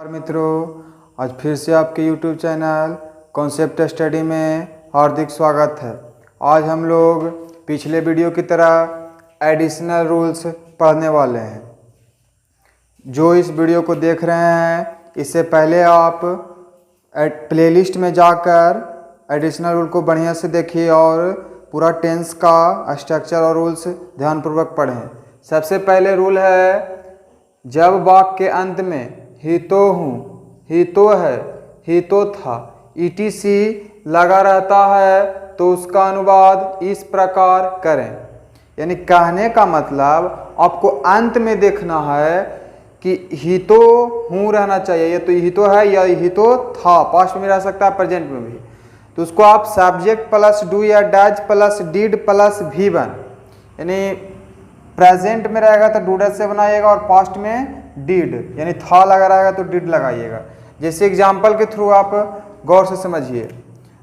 मित्रों, आज फिर से आपके YouTube चैनल कॉन्सेप्ट स्टडी में हार्दिक स्वागत है। आज हम लोग पिछले वीडियो की तरह एडिशनल रूल्स पढ़ने वाले हैं। जो इस वीडियो को देख रहे हैं, इससे पहले आप प्लेलिस्ट में जाकर एडिशनल रूल को बढ़िया से देखिए और पूरा टेंस का स्ट्रक्चर और रूल्स ध्यानपूर्वक पढ़ें। सबसे पहले रूल है, जब वाक्य के अंत में ही तो हूँ, ही तो है, ही तो था, ईटीसी लगा रहता है तो उसका अनुवाद इस प्रकार करें। यानी कहने का मतलब आपको अंत में देखना है कि ही तो हूँ रहना चाहिए, ये तो ही तो है या ही तो था, पास्ट में रह सकता है, प्रेजेंट में भी। तो उसको आप सब्जेक्ट प्लस डू या does plus did plus V1, यानी प्रेजेंट में रहेगा तो डू डज से बनाइएगा और पास्ट में डिड, यानी था लगा रहेगा तो डिड लगाइएगा। जैसे एग्जाम्पल के थ्रू आप गौर से समझिए।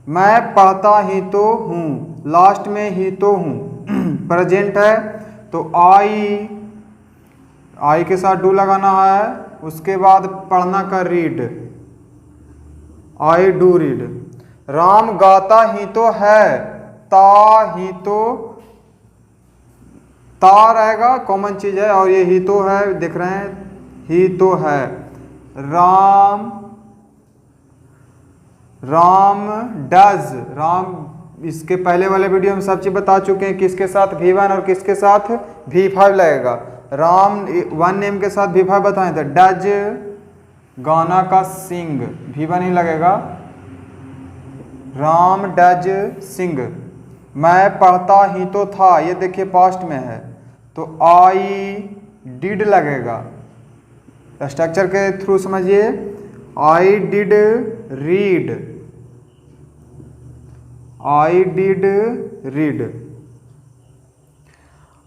मैं पढ़ता ही तो हूँ, लास्ट में ही तो हूँ, प्रेजेंट है तो आई के साथ डू लगाना है। उसके बाद पढ़ना का read, I do read. Ram गाता ही तो है, ता ही तो, ता रहेगा, कॉमन चीज है, और ये ही तो है, देख रहे हैं, ही तो है। राम डज, राम इसके पहले वाले वीडियो में सब चीज बता चुके हैं, किसके साथ V1 और किसके साथ V5 लगेगा। राम वन नेम के साथ V5 बताएं तो डज गाना का सिंग, V1 ही लगेगा, राम डज सिंग। मैं पढ़ता ही तो था, ये देखिए पास्ट में है तो आई डिड लगेगा। स्ट्रक्चर के थ्रू समझिए, I did read, I did read.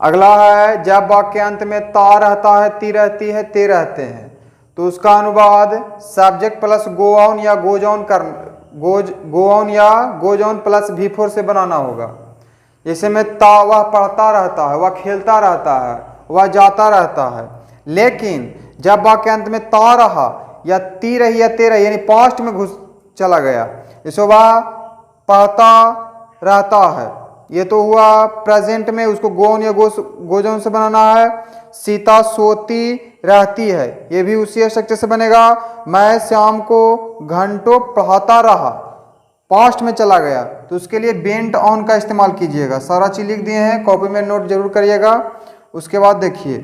अगला है, जब वाक्य अंत में ता रहता है, ती रहती है, ते रहते हैं तो उसका अनुवाद सब्जेक्ट प्लस गो ऑन या गोज ऑन कर, गो ऑन या गोज ऑन प्लस V4 से बनाना होगा। जैसे में ता, वह पढ़ता रहता है, वह खेलता रहता है, वह जाता रहता है। लेकिन जब वाक्य अंत में ता रहा या ती रही या ते रही, यानी पास्ट में घुस चला गया, जैसे वह पढ़ता रहता है, ये तो हुआ प्रेजेंट में, उसको गोन या गोजोन से बनाना है। सीता सोती रहती है, ये भी उसी स्ट्रक्चर से बनेगा। मैं शाम को घंटों पढ़ाता रहा, पास्ट में चला गया तो उसके लिए बेंट ऑन का इस्तेमाल कीजिएगा। सारा चीज लिख दिए हैं, कॉपी में नोट जरूर करिएगा। उसके बाद देखिए,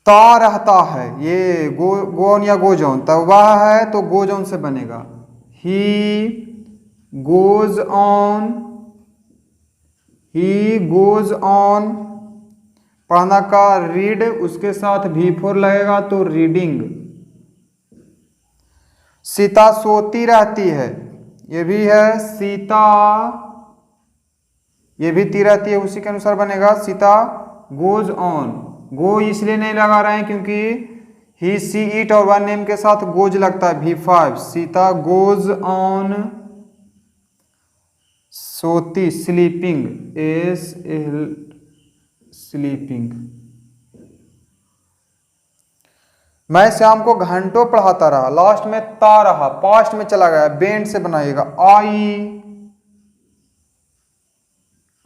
ता रहता है, ये गो ऑन या गोज ऑन, तब वह है तो गोज ऑन से बनेगा। He goes on, he goes on. पढ़ना का रीड, उसके साथ V4 लगेगा तो रीडिंग। सीता सोती रहती है, ये भी है, सीता, ये भी ती रहती है, उसी के अनुसार बनेगा। सीता गोज ऑन, गो इसलिए नहीं लगा रहे हैं क्योंकि ही सी इट और वन नेम के साथ गोज लगता है, V5। सीता गोज ऑन सोती, स्लीपिंग, स्लीपिंग। मैं शाम को घंटों पढ़ाता रहा, लास्ट में ता रहा, पास्ट में चला गया, बेंट से बनाइएगा।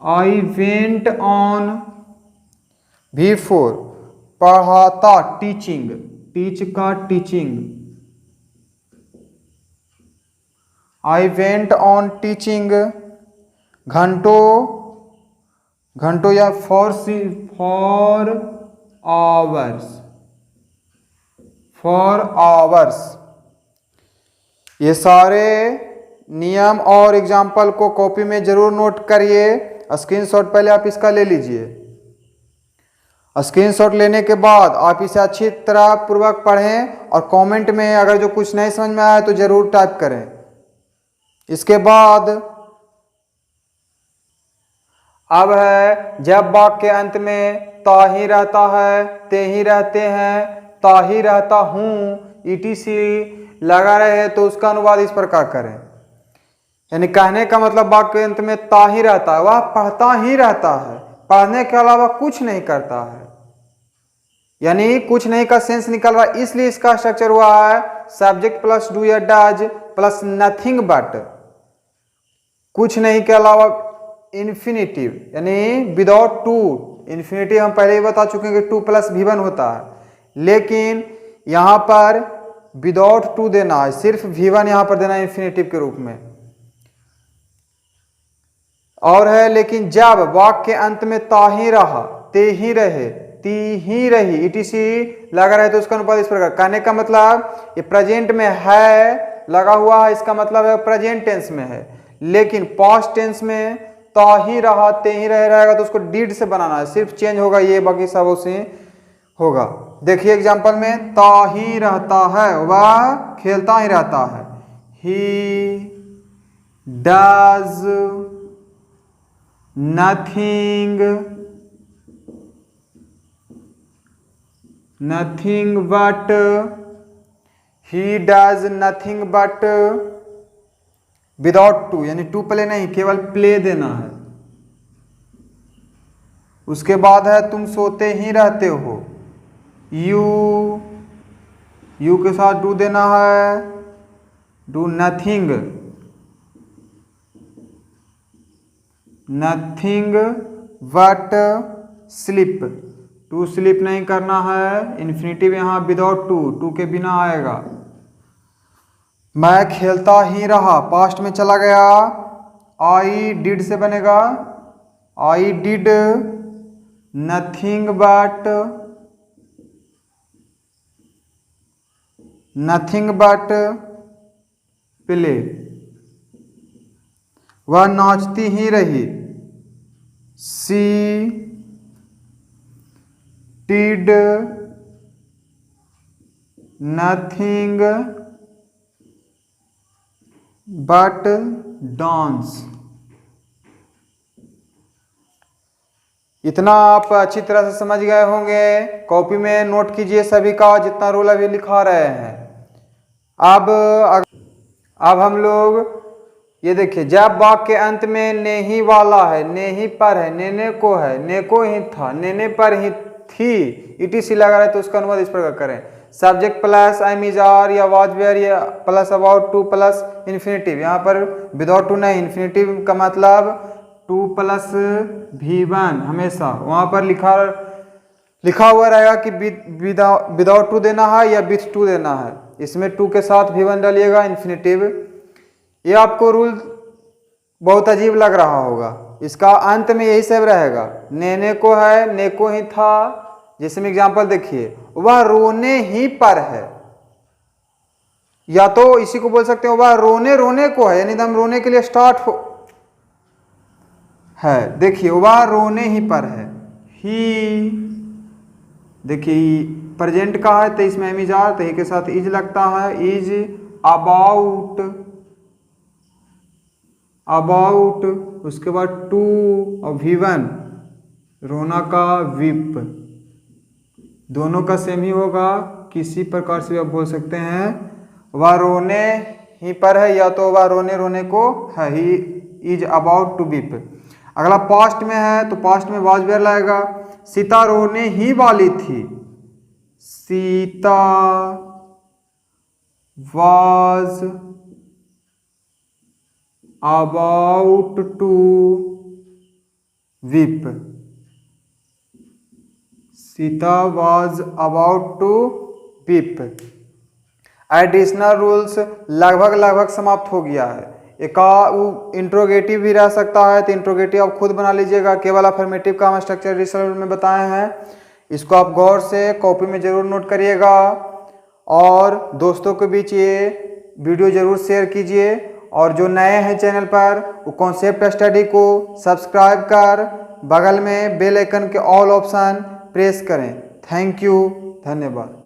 I went on, V4। पढ़ाता, टीचिंग, टीच का teaching, I went on teaching. घंटों, घंटों या फॉर आवर्स, फॉर आवर्स। ये सारे नियम और एग्जाम्पल को कॉपी में जरूर नोट करिए। स्क्रीनशॉट पहले आप इसका ले लीजिए। स्क्रीनशॉट लेने के बाद आप इसे अच्छी तरह पूर्वक पढ़ें और कमेंट में अगर जो कुछ नहीं समझ में आया तो जरूर टाइप करें। इसके बाद अब है, जब वाक्य के अंत में ता ही रहता है, ते ही रहते हैं, ता ही रहता हूँ, ईटीसी लगा रहे तो उसका अनुवाद इस प्रकार करें। यानी कहने का मतलब वाक्य के अंत में ता ही रहता है, वह पढ़ता ही रहता है, पढ़ने के अलावा कुछ नहीं करता है। यानी कुछ नहीं का सेंस निकल रहा, इसलिए इसका स्ट्रक्चर हुआ है सब्जेक्ट प्लस डू या डज प्लस नथिंग बट, कुछ नहीं के अलावा इन्फिनिटिव, यानी विदाउट टू। इन्फिनिटिव हम पहले ही बता चुके हैं कि टू प्लस V1 होता है, लेकिन यहां पर विदाउट टू देना है, सिर्फ V1 यहां पर देना है इन्फिनिटिव के रूप में। और है लेकिन जब वाक्य के अंत में ता ही रहा, ते ही रहे, ती ही रही, इटीसी लगा रहे तो उसका अनुपात इस प्रकार। कहने का मतलब ये प्रेजेंट में है लगा हुआ है, इसका मतलब है प्रेजेंट टेंस में है, लेकिन पास्ट टेंस में ता ही रहा ते ही रहे रहेगा तो उसको डिड से बनाना है, सिर्फ चेंज होगा ये, बाकी सब उसे होगा। देखिए एग्जांपल में ता ही रहता है, वह खेलता ही रहता है। He does nothing but, he does nothing but without to, यानी टू प्ले नहीं, केवल प्ले देना है। उसके बाद है तुम सोते ही रहते हो, यू के साथ डू देना है, do nothing but sleep, to sleep नहीं करना है, इन्फिनिटिव यहां विदाउट टू, टू के बिना आएगा। मैं खेलता ही रहा, पास्ट में चला गया, आई डिड से बनेगा, I did nothing but play, वह नाचती ही रही, सी डिड नथिंग बट डांस। इतना आप अच्छी तरह से समझ गए होंगे, कॉपी में नोट कीजिए सभी का जितना रूल अभी लिखा रहे हैं। अब हम लोग ये देखिए, जब वाक्य के अंत में ने ही वाला है, ने ही पर है, नेने को है, ने को ही था, नेने पर ही थी, ईटीसी लगा रहे तो उसका अनुवाद इस प्रकार करें, subject plus am is are या वाज वेयर या plus about to plus infinitive. यहाँ पर विदाउट टू नहीं, इन्फिनिटिव का मतलब टू प्लस V1 हमेशा वहाँ पर लिखा हुआ रहेगा कि विदाउट टू देना है या विथ टू देना है, इसमें टू के साथ V1 डालिएगा इन्फिनिटिव। ये आपको रूल बहुत अजीब लग रहा होगा, इसका अंत में यही सब रहेगा, नेने को है, ने को ही था। जैसे में एग्जांपल देखिए, वह रोने ही पर है, या तो इसी को बोल सकते हैं वह रोने को है, यानी हम रोने के लिए स्टार्ट हो है। देखिए वह रोने ही पर है, ही देखिए प्रेजेंट का है तो इसमें एम इज आर, तो ही के साथ इज लगता है, इज अबाउट, उसके बाद टू और V1 रोना का विप, दोनों का सेम ही होगा, किसी प्रकार से आप बोल सकते हैं वह रोने ही पर है, या तो वह रोने को है, he is about to weep. अगला पास्ट में है तो पास्ट में वाज वेयर लाएगा, सीता रोने ही वाली थी, Sita was about to weep, Sita was about to weep. Additional rules लगभग समाप्त हो गया है। एक इंट्रोगेटिव भी रह सकता है, तो इंट्रोगेटिव आप खुद बना लीजिएगा, केवल अफर्मेटिव का हम स्ट्रक्चर रिसर्च में बताए हैं, इसको आप गौर से कॉपी में जरूर नोट करिएगा और दोस्तों के बीच ये वीडियो जरूर शेयर कीजिए। और जो नए हैं चैनल पर वो कॉन्सेप्ट स्टडी को सब्सक्राइब कर बगल में बेल आइकन के ऑल ऑप्शन प्रेस करें। थैंक यू, धन्यवाद।